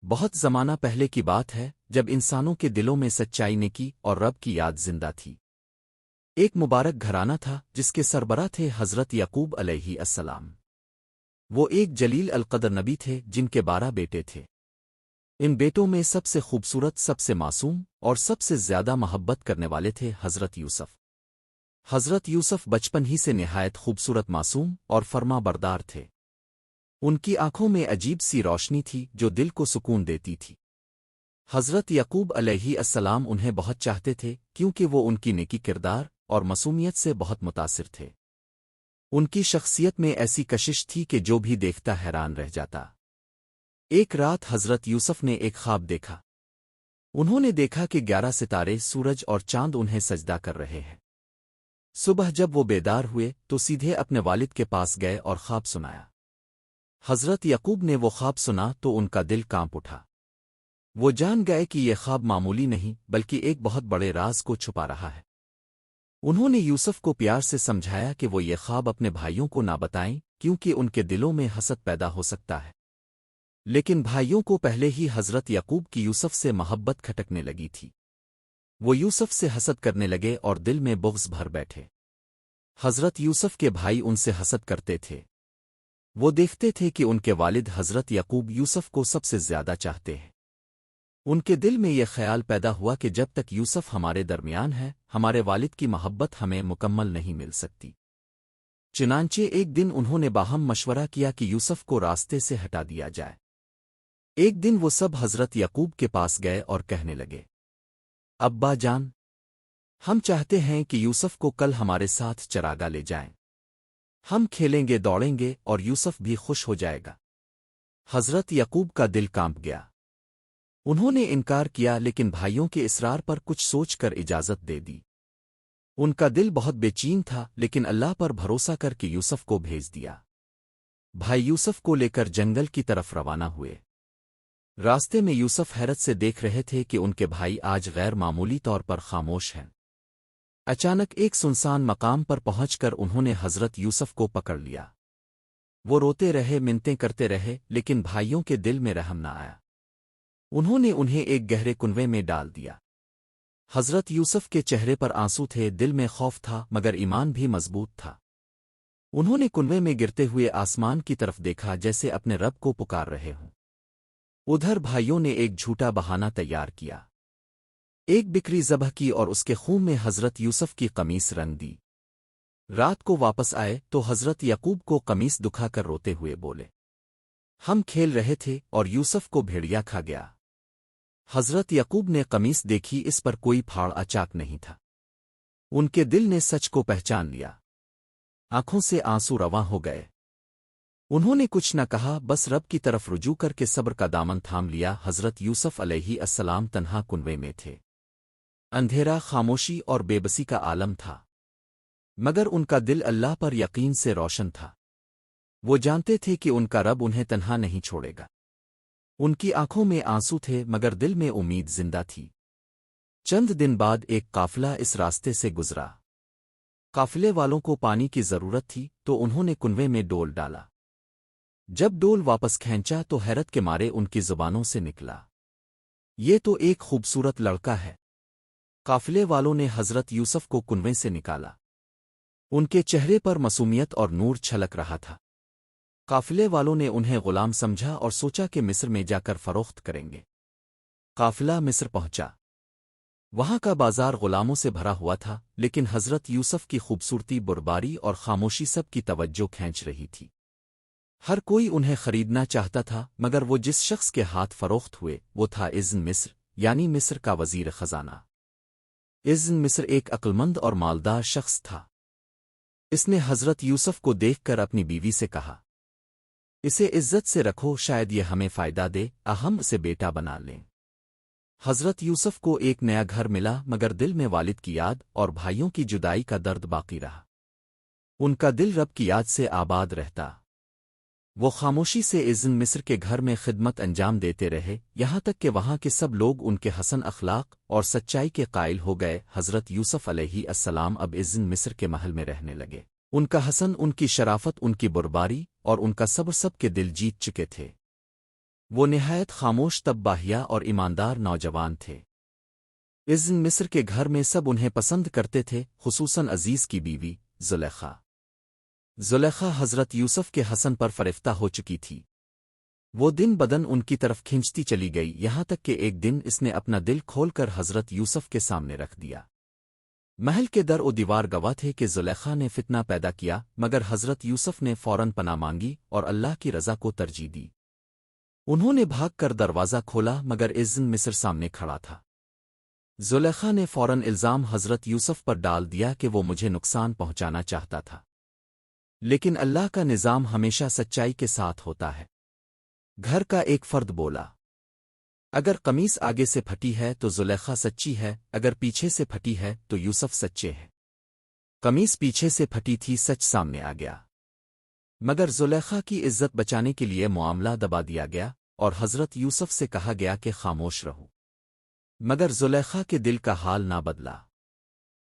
بہت زمانہ پہلے کی بات ہے جب انسانوں کے دلوں میں سچائی نیکی اور رب کی یاد زندہ تھی۔ ایک مبارک گھرانہ تھا جس کے سربراہ تھے حضرت یعقوب علیہ السلام۔ وہ ایک جلیل القدر نبی تھے جن کے 12 بیٹے تھے۔ ان بیٹوں میں سب سے خوبصورت، سب سے معصوم اور سب سے زیادہ محبت کرنے والے تھے حضرت یوسف۔ حضرت یوسف بچپن ہی سے نہایت خوبصورت، معصوم اور فرما بردار تھے۔ ان کی آنکھوں میں عجیب سی روشنی تھی جو دل کو سکون دیتی تھی۔ حضرت یعقوب علیہ السلام انہیں بہت چاہتے تھے کیونکہ وہ ان کی نیکی کردار اور معصومیت سے بہت متاثر تھے۔ ان کی شخصیت میں ایسی کشش تھی کہ جو بھی دیکھتا حیران رہ جاتا۔ ایک رات حضرت یوسف نے ایک خواب دیکھا۔ انہوں نے دیکھا کہ 11 ستارے، سورج اور چاند انہیں سجدہ کر رہے ہیں۔ صبح جب وہ بیدار ہوئے تو سیدھے اپنے والد کے پاس گئے اور خواب سنایا۔ حضرت یعقوب نے وہ خواب سنا تو ان کا دل کانپ اٹھا۔ وہ جان گئے کہ یہ خواب معمولی نہیں بلکہ ایک بہت بڑے راز کو چھپا رہا ہے۔ انہوں نے یوسف کو پیار سے سمجھایا کہ وہ یہ خواب اپنے بھائیوں کو نہ بتائیں کیونکہ ان کے دلوں میں حسد پیدا ہو سکتا ہے۔ لیکن بھائیوں کو پہلے ہی حضرت یعقوب کی یوسف سے محبت کھٹکنے لگی تھی۔ وہ یوسف سے حسد کرنے لگے اور دل میں بغض بھر بیٹھے۔ حضرت یوسف کے بھائی ان سے حسد کرتے تھے۔ وہ دیکھتے تھے کہ ان کے والد حضرت یعقوب یوسف کو سب سے زیادہ چاہتے ہیں۔ ان کے دل میں یہ خیال پیدا ہوا کہ جب تک یوسف ہمارے درمیان ہے ہمارے والد کی محبت ہمیں مکمل نہیں مل سکتی۔ چنانچہ ایک دن انہوں نے باہم مشورہ کیا کہ یوسف کو راستے سے ہٹا دیا جائے۔ ایک دن وہ سب حضرت یعقوب کے پاس گئے اور کہنے لگے، ابا جان، ہم چاہتے ہیں کہ یوسف کو کل ہمارے ساتھ چراگاہ لے جائیں۔ ہم کھیلیں گے، دوڑیں گے اور یوسف بھی خوش ہو جائے گا۔ حضرت یعقوب کا دل کانپ گیا۔ انہوں نے انکار کیا لیکن بھائیوں کے اصرار پر کچھ سوچ کر اجازت دے دی۔ ان کا دل بہت بے چین تھا لیکن اللہ پر بھروسہ کر کے یوسف کو بھیج دیا۔ بھائی یوسف کو لے کر جنگل کی طرف روانہ ہوئے۔ راستے میں یوسف حیرت سے دیکھ رہے تھے کہ ان کے بھائی آج غیر معمولی طور پر خاموش ہیں۔ اچانک ایک سنسان مقام پر پہنچ کر انہوں نے حضرت یوسف کو پکڑ لیا۔ وہ روتے رہے، منتیں کرتے رہے لیکن بھائیوں کے دل میں رحم نہ آیا۔ انہوں نے انہیں ایک گہرے کنویں میں ڈال دیا۔ حضرت یوسف کے چہرے پر آنسو تھے، دل میں خوف تھا مگر ایمان بھی مضبوط تھا۔ انہوں نے کنویں میں گرتے ہوئے آسمان کی طرف دیکھا جیسے اپنے رب کو پکار رہے ہوں۔ ادھر بھائیوں نے ایک جھوٹا بہانہ تیار کیا۔ ایک بکری ذبح کی اور اس کے خون میں حضرت یوسف کی قمیص رنگ دی۔ رات کو واپس آئے تو حضرت یعقوب کو قمیص دکھا کر روتے ہوئے بولے، ہم کھیل رہے تھے اور یوسف کو بھیڑیا کھا گیا۔ حضرت یعقوب نے قمیص دیکھی، اس پر کوئی پھاڑ اچاک نہیں تھا۔ ان کے دل نے سچ کو پہچان لیا۔ آنکھوں سے آنسو رواں ہو گئے۔ انہوں نے کچھ نہ کہا، بس رب کی طرف رجوع کر کے صبر کا دامن تھام لیا۔ حضرت یوسف علیہ السلام تنہا کنویں میں تھے۔ اندھیرا، خاموشی اور بے بسی کا عالم تھا، مگر ان کا دل اللہ پر یقین سے روشن تھا۔ وہ جانتے تھے کہ ان کا رب انہیں تنہا نہیں چھوڑے گا۔ ان کی آنکھوں میں آنسو تھے مگر دل میں امید زندہ تھی۔ چند دن بعد ایک قافلہ اس راستے سے گزرا۔ قافلے والوں کو پانی کی ضرورت تھی تو انہوں نے کنویں میں ڈول ڈالا۔ جب ڈول واپس کھینچا تو حیرت کے مارے ان کی زبانوں سے نکلا، یہ تو ایک خوبصورت لڑکا ہے۔ قافلے والوں نے حضرت یوسف کو کنویں سے نکالا۔ ان کے چہرے پر معصومیت اور نور چھلک رہا تھا۔ قافلے والوں نے انہیں غلام سمجھا اور سوچا کہ مصر میں جا کر فروخت کریں گے۔ قافلہ مصر پہنچا۔ وہاں کا بازار غلاموں سے بھرا ہوا تھا لیکن حضرت یوسف کی خوبصورتی، برباری اور خاموشی سب کی توجہ کھینچ رہی تھی۔ ہر کوئی انہیں خریدنا چاہتا تھا مگر وہ جس شخص کے ہاتھ فروخت ہوئے وہ تھا اذن مصر، یعنی مصر کا وزیر خزانہ۔ اذن مصر ایک عقلمند اور مالدار شخص تھا۔ اس نے حضرت یوسف کو دیکھ کر اپنی بیوی سے کہا، اسے عزت سے رکھو، شاید یہ ہمیں فائدہ دے، ہم اسے بیٹا بنا لیں۔ حضرت یوسف کو ایک نیا گھر ملا مگر دل میں والد کی یاد اور بھائیوں کی جدائی کا درد باقی رہا۔ ان کا دل رب کی یاد سے آباد رہتا۔ وہ خاموشی سے اذن مصر کے گھر میں خدمت انجام دیتے رہے یہاں تک کہ وہاں کے سب لوگ ان کے حسن اخلاق اور سچائی کے قائل ہو گئے۔ حضرت یوسف علیہ السلام اب اذن مصر کے محل میں رہنے لگے۔ ان کا حسن، ان کی شرافت، ان کی برباری اور ان کا صبر سب کے دل جیت چکے تھے۔ وہ نہایت خاموش تباہیہ اور ایماندار نوجوان تھے۔ اس دن مصر کے گھر میں سب انہیں پسند کرتے تھے، خصوصاً عزیز کی بیوی زلیخا۔ زلیخا حضرت یوسف کے حسن پر فریفتہ ہو چکی تھی۔ وہ دن بدن ان کی طرف کھینچتی چلی گئی، یہاں تک کہ ایک دن اس نے اپنا دل کھول کر حضرت یوسف کے سامنے رکھ دیا۔ محل کے در و دیوار گواہ تھے کہ زلیخا نے فتنہ پیدا کیا، مگر حضرت یوسف نے فوراً پناہ مانگی اور اللہ کی رضا کو ترجیح دی۔ انہوں نے بھاگ کر دروازہ کھولا، مگر عزن مصر سامنے کھڑا تھا۔ زلیخا نے فوراً الزام حضرت یوسف پر ڈال دیا کہ وہ مجھے نقصان پہنچانا چاہتا تھا، لیکن اللہ کا نظام ہمیشہ سچائی کے ساتھ ہوتا ہے۔ گھر کا ایک فرد بولا، اگر قمیص آگے سے پھٹی ہے تو زلیخا سچی ہے، اگر پیچھے سے پھٹی ہے تو یوسف سچے ہیں۔ قمیص پیچھے سے پھٹی تھی، سچ سامنے آ گیا، مگر زلیخا کی عزت بچانے کے لیے معاملہ دبا دیا گیا اور حضرت یوسف سے کہا گیا کہ خاموش رہو، مگر زلیخا کے دل کا حال نہ بدلا۔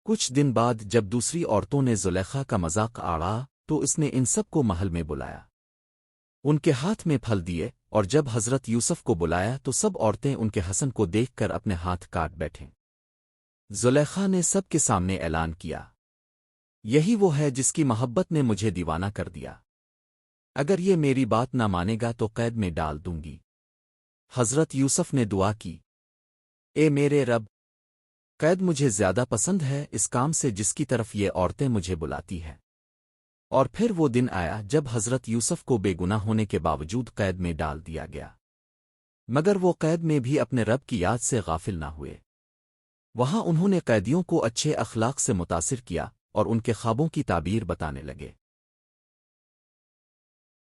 کچھ دن بعد جب دوسری عورتوں نے زلیخا کا مذاق اڑا تو اس نے ان سب کو محل میں بلایا، ان کے ہاتھ میں پھل دیے، اور جب حضرت یوسف کو بلایا تو سب عورتیں ان کے حسن کو دیکھ کر اپنے ہاتھ کاٹ بیٹھیں۔ زلیخا نے سب کے سامنے اعلان کیا، یہی وہ ہے جس کی محبت نے مجھے دیوانہ کر دیا، اگر یہ میری بات نہ مانے گا تو قید میں ڈال دوں گی۔ حضرت یوسف نے دعا کی، اے میرے رب، قید مجھے زیادہ پسند ہے اس کام سے جس کی طرف یہ عورتیں مجھے بلاتی ہیں۔ اور پھر وہ دن آیا جب حضرت یوسف کو بے گناہ ہونے کے باوجود قید میں ڈال دیا گیا، مگر وہ قید میں بھی اپنے رب کی یاد سے غافل نہ ہوئے۔ وہاں انہوں نے قیدیوں کو اچھے اخلاق سے متاثر کیا اور ان کے خوابوں کی تعبیر بتانے لگے۔